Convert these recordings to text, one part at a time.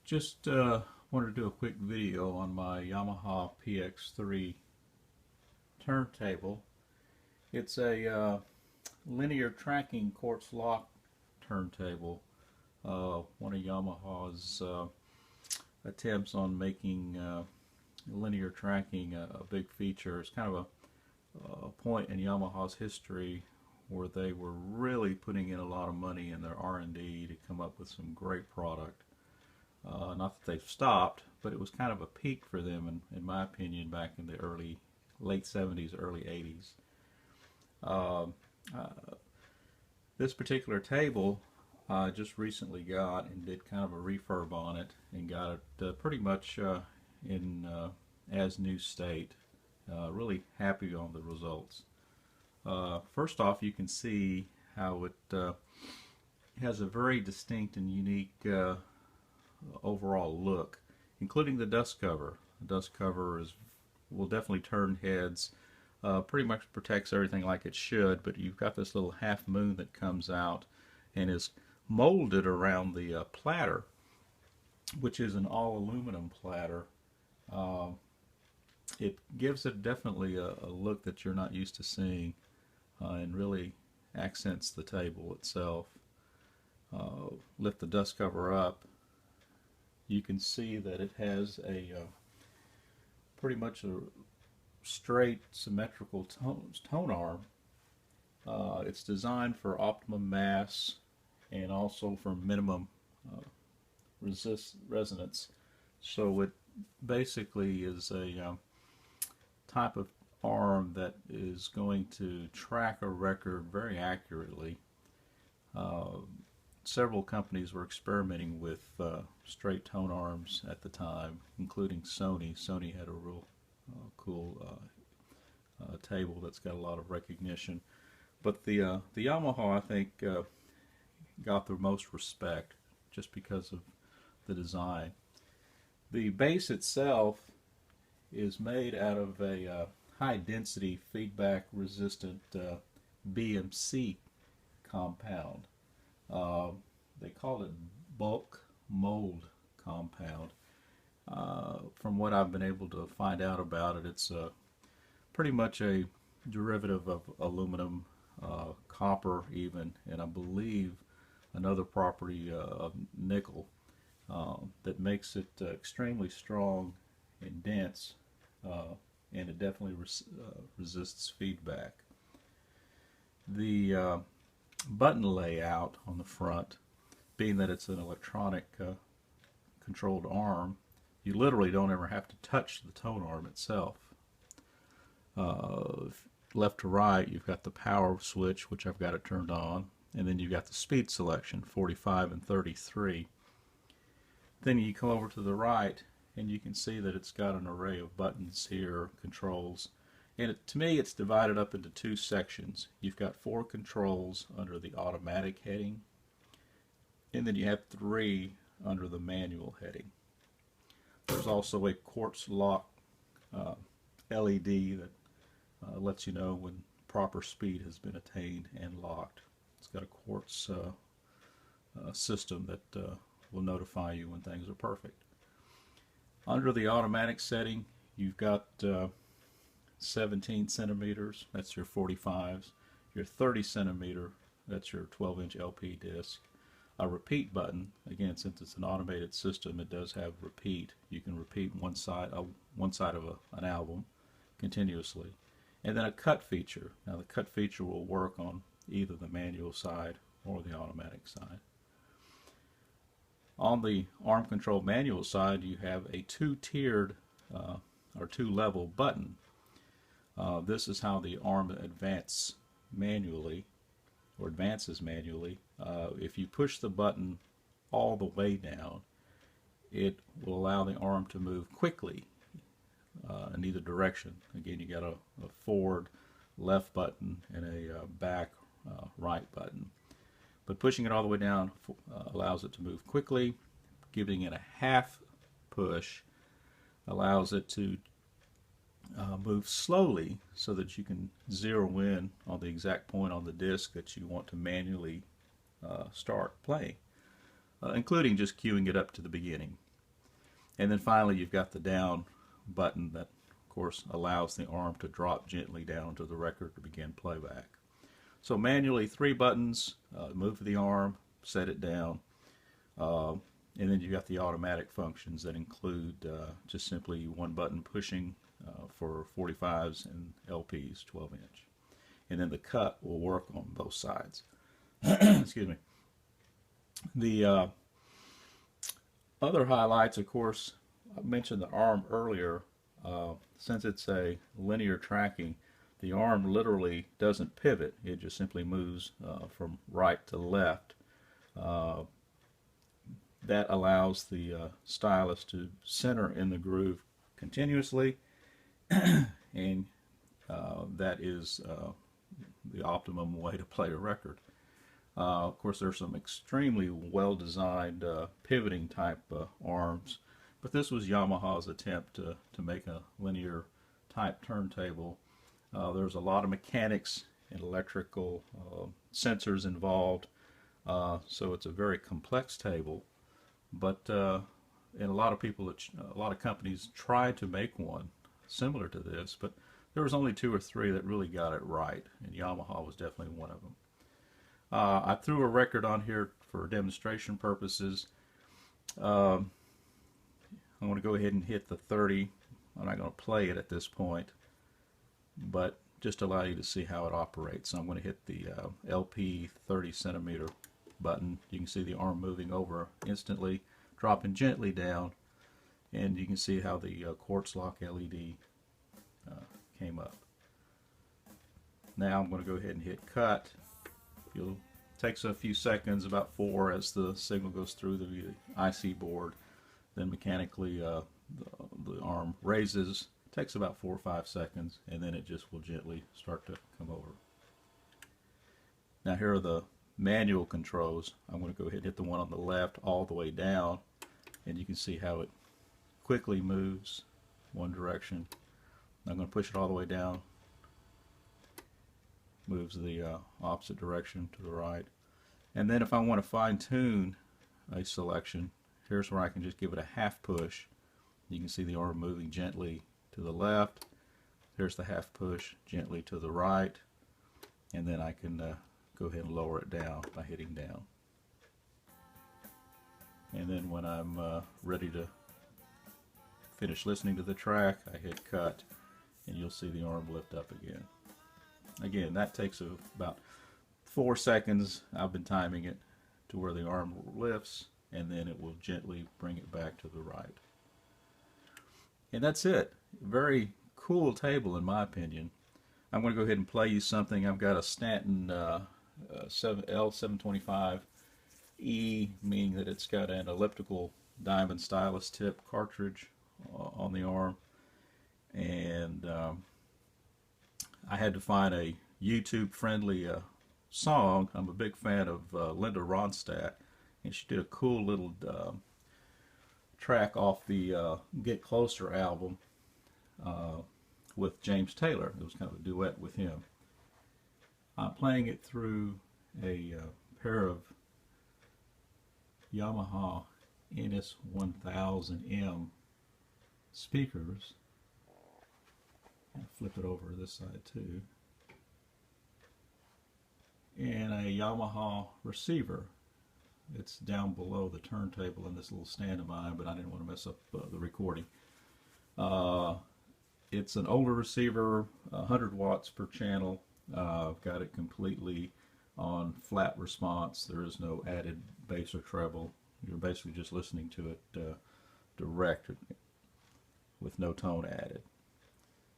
Just wanted to do a quick video on my Yamaha PX-3 turntable. It's a linear tracking quartz lock turntable. One of Yamaha's attempts on making linear tracking a big feature. It's kind of a point in Yamaha's history where they were really putting in a lot of money in their R&D to come up with some great product. Not that they've stopped, but it was kind of a peak for them, in my opinion, back in the late 70s, early 80s. This particular table I just recently got and did kind of a refurb on it and got it pretty much in as new state. Really happy on the results. First off, you can see how it has a very distinct and unique overall look, including the dust cover. The dust cover will definitely turn heads, pretty much protects everything like it should, but you've got this little half moon that comes out and is molded around the platter, which is an all aluminum platter. It gives it definitely a look that you're not used to seeing, and really accents the table itself. Lift the dust cover up, you can see that it has a pretty much a straight symmetrical tone arm. It's designed for optimum mass and also for minimum resonance. So it basically is a type of arm that is going to track a record very accurately. Several companies were experimenting with straight tone arms at the time, including Sony. Sony had a real cool table that's got a lot of recognition. But the Yamaha, I think, got the most respect just because of the design. The base itself is made out of a high-density feedback-resistant BMC compound. They call it bulk mold compound. From what I've been able to find out about it, it's pretty much a derivative of aluminum, copper even, and I believe another property of nickel that makes it extremely strong and dense, and it definitely resists feedback. The button layout on the front, being that it's an electronic controlled arm, you literally don't ever have to touch the tone arm itself. Left to right, you've got the power switch, which I've got it turned on, and then you've got the speed selection, 45 and 33. Then you come over to the right and you can see that it's got an array of buttons here, controls. And to me, it's divided up into two sections. You've got 4 controls under the automatic heading, and then you have 3 under the manual heading. There's also a quartz lock LED that lets you know when proper speed has been attained and locked. It's got a quartz system that will notify you when things are perfect. Under the automatic setting, you've got 17 centimeters, that's your 45s, your 30 centimeter, that's your 12-inch LP disc, a repeat button. Again, since it's an automated system, it does have repeat. You can repeat one side of an album continuously. And then a cut feature. Now the cut feature will work on either the manual side or the automatic side. On the arm control manual side, you have a 2-tiered or 2-level button. This is how the arm advances manually. If you push the button all the way down, it will allow the arm to move quickly in either direction. Again, you got a forward left button and a back right button. But pushing it all the way down allows it to move quickly. Giving it a half push allows it to move slowly so that you can zero in on the exact point on the disc that you want to manually start playing, including just queuing it up to the beginning. And then finally you've got the down button that of course allows the arm to drop gently down to the record to begin playback. So manually 3 buttons, move the arm, set it down, and then you've got the automatic functions that include just simply 1 button pushing for 45s and LPs 12-inch. And then the cut will work on both sides. Excuse me. The other highlights, of course, I mentioned the arm earlier. Since it's a linear tracking, the arm literally doesn't pivot. It just simply moves from right to left. That allows the stylus to center in the groove continuously, and that is the optimum way to play a record. Of course, there's some extremely well-designed pivoting type arms, but this was Yamaha's attempt to make a linear type turntable. There's a lot of mechanics and electrical sensors involved, so it's a very complex table. But and a lot of companies tried to make one similar to this, but there was only 2 or 3 that really got it right, and Yamaha was definitely one of them. I threw a record on here for demonstration purposes. I want to go ahead and hit the 30. I'm not going to play it at this point, but just allow you to see how it operates. So I'm going to hit the LP 30 centimeter button. You can see the arm moving over instantly, dropping gently down, and you can see how the Quartz lock LED came up. Now I'm going to go ahead and hit cut. It takes a few seconds, about 4, as the signal goes through the IC board. Then mechanically the arm raises. It takes about 4 or 5 seconds, and then it just will gently start to come over. Now here are the manual controls. I'm going to go ahead and hit the one on the left all the way down, and you can see how it quickly moves one direction. I'm going to push it all the way down. Moves the opposite direction to the right. And then if I want to fine-tune a selection, here's where I can just give it a half push. You can see the arm moving gently to the left. There's the half push gently to the right, and then I can go ahead and lower it down by hitting down. And then when I'm ready to finish listening to the track, I hit cut, and you'll see the arm lift up again. Again, that takes about 4 seconds. I've been timing it to where the arm lifts, and then it will gently bring it back to the right. And that's it. Very cool table in my opinion. I'm going to go ahead and play you something. I've got a Stanton L725E, meaning that it's got an elliptical diamond stylus tip cartridge on the arm, and I had to find a YouTube friendly song. I'm a big fan of Linda Ronstadt, and she did a cool little track off the Get Closer album with James Taylor. It was kind of a duet with him. I'm playing it through a pair of Yamaha NS1000M speakers. I'll flip it over this side too. And a Yamaha receiver. It's down below the turntable in this little stand of mine, but I didn't want to mess up the recording. It's an older receiver, 100 watts per channel. I've got it completely on flat response. There is no added bass or treble. You're basically just listening to it direct with no tone added.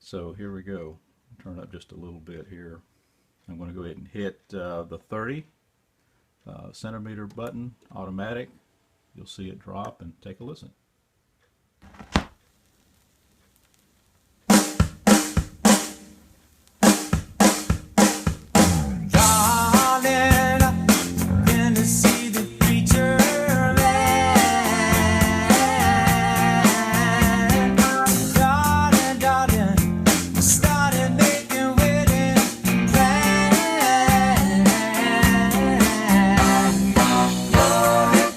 So here we go. Turn up just a little bit here. I'm going to go ahead and hit the 30 centimeter button, automatic. You'll see it drop, and take a listen.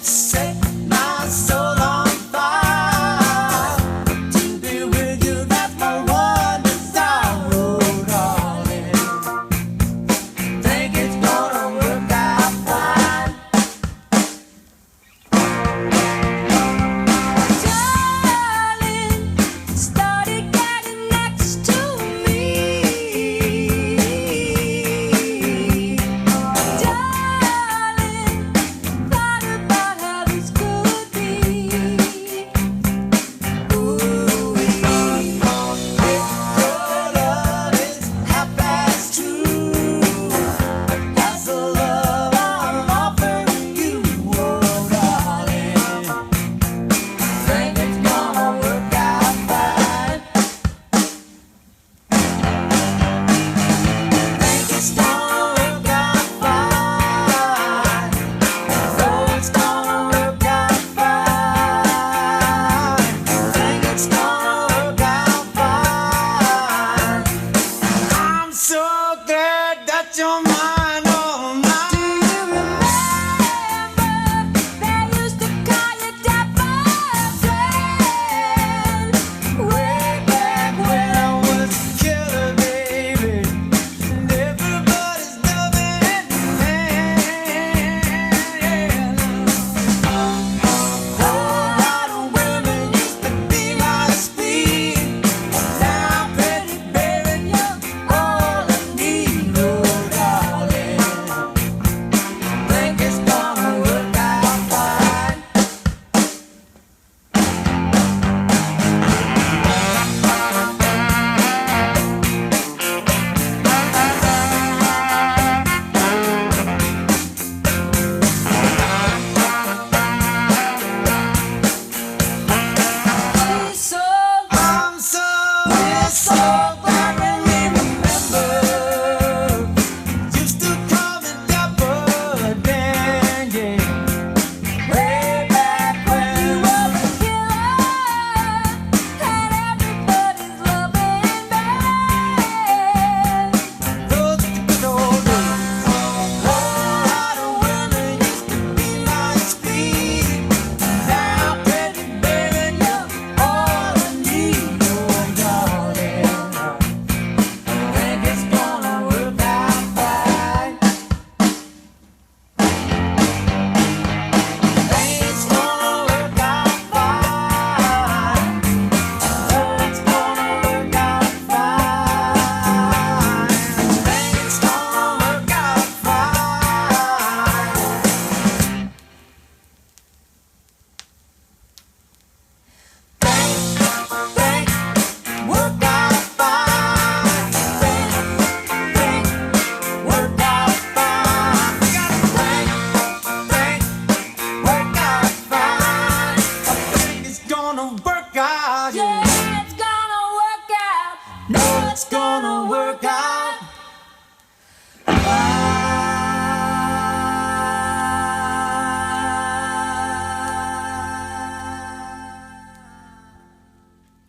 Set my soul on fire.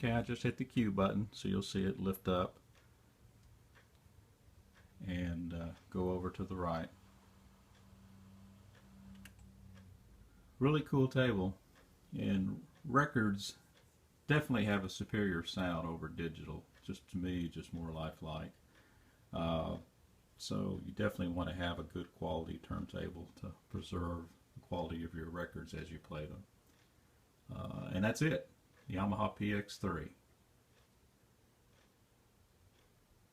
Okay, I just hit the Q button, so you'll see it lift up and go over to the right. Really cool table, and records definitely have a superior sound over digital. Just to me, just more lifelike. So you definitely want to have a good quality turntable to preserve the quality of your records as you play them. And that's it. Yamaha PX-3.